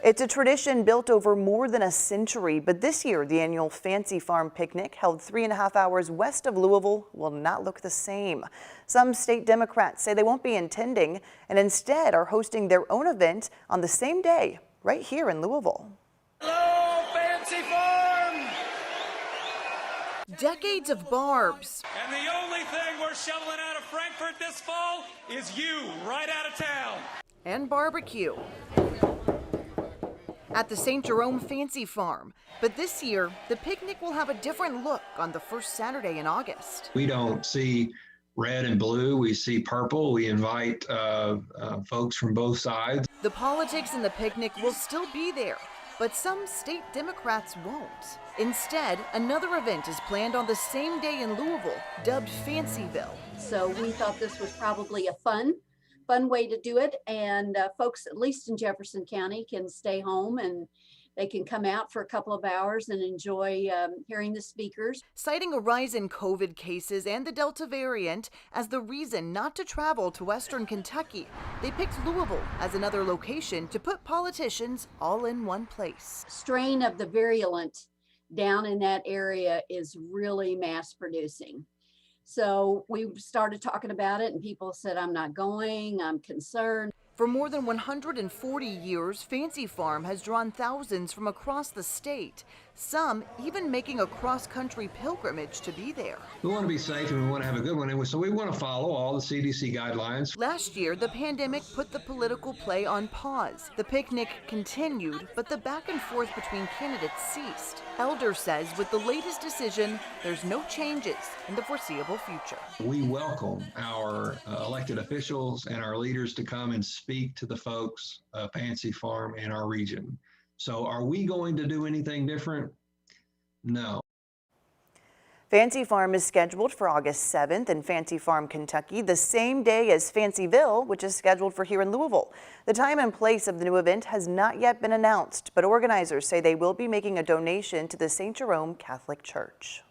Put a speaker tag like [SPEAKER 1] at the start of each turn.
[SPEAKER 1] It's a tradition built over more than a century, but this year the annual Fancy Farm picnic, held 3.5 hours west of Louisville, will not look the same. Some state Democrats say they won't be attending and instead are hosting their own event on the same day right here in Louisville.
[SPEAKER 2] Hello, Fancy Farm!
[SPEAKER 3] Decades of barbs.
[SPEAKER 2] And the only thing we're shoveling out of Frankfurt this fall is you, right out of town.
[SPEAKER 3] And barbecue at the St. Jerome Fancy Farm. But this year, the picnic will have a different look on the first Saturday in August.
[SPEAKER 4] We don't see red and blue, we see purple. We invite folks from both sides.
[SPEAKER 3] The politics in the picnic will still be there, but some state Democrats won't. Instead, another event is planned on the same day in Louisville, dubbed Fancyville.
[SPEAKER 5] So we thought this was probably a fun way to do it, and folks at least in Jefferson County can stay home and they can come out for a couple of hours and enjoy hearing the speakers.
[SPEAKER 3] Citing a rise in COVID cases and the Delta variant as the reason not to travel to Western Kentucky, they picked Louisville as another location to put politicians all in one place.
[SPEAKER 5] Strain of the virulent down in that area is really mass producing. So we started talking about it and people said, I'm not going, I'm concerned.
[SPEAKER 3] For more than 140 years, Fancy Farm has drawn thousands from across the state, some even making a cross-country pilgrimage to be there.
[SPEAKER 4] We want to be safe and we want to have a good one, and so we want to follow all the CDC guidelines.
[SPEAKER 3] Last year, the pandemic put the political play on pause. The picnic continued, but the back and forth between candidates ceased. Elder says with the latest decision, there's no changes in the foreseeable future.
[SPEAKER 4] We welcome our elected officials and our leaders to come and speak to the folks of Fancy Farm and our region. So are we going to do anything different? No.
[SPEAKER 1] Fancy Farm is scheduled for August 7th in Fancy Farm, Kentucky, the same day as Fancyville, which is scheduled for here in Louisville. The time and place of the new event has not yet been announced, but organizers say they will be making a donation to the St. Jerome Catholic Church.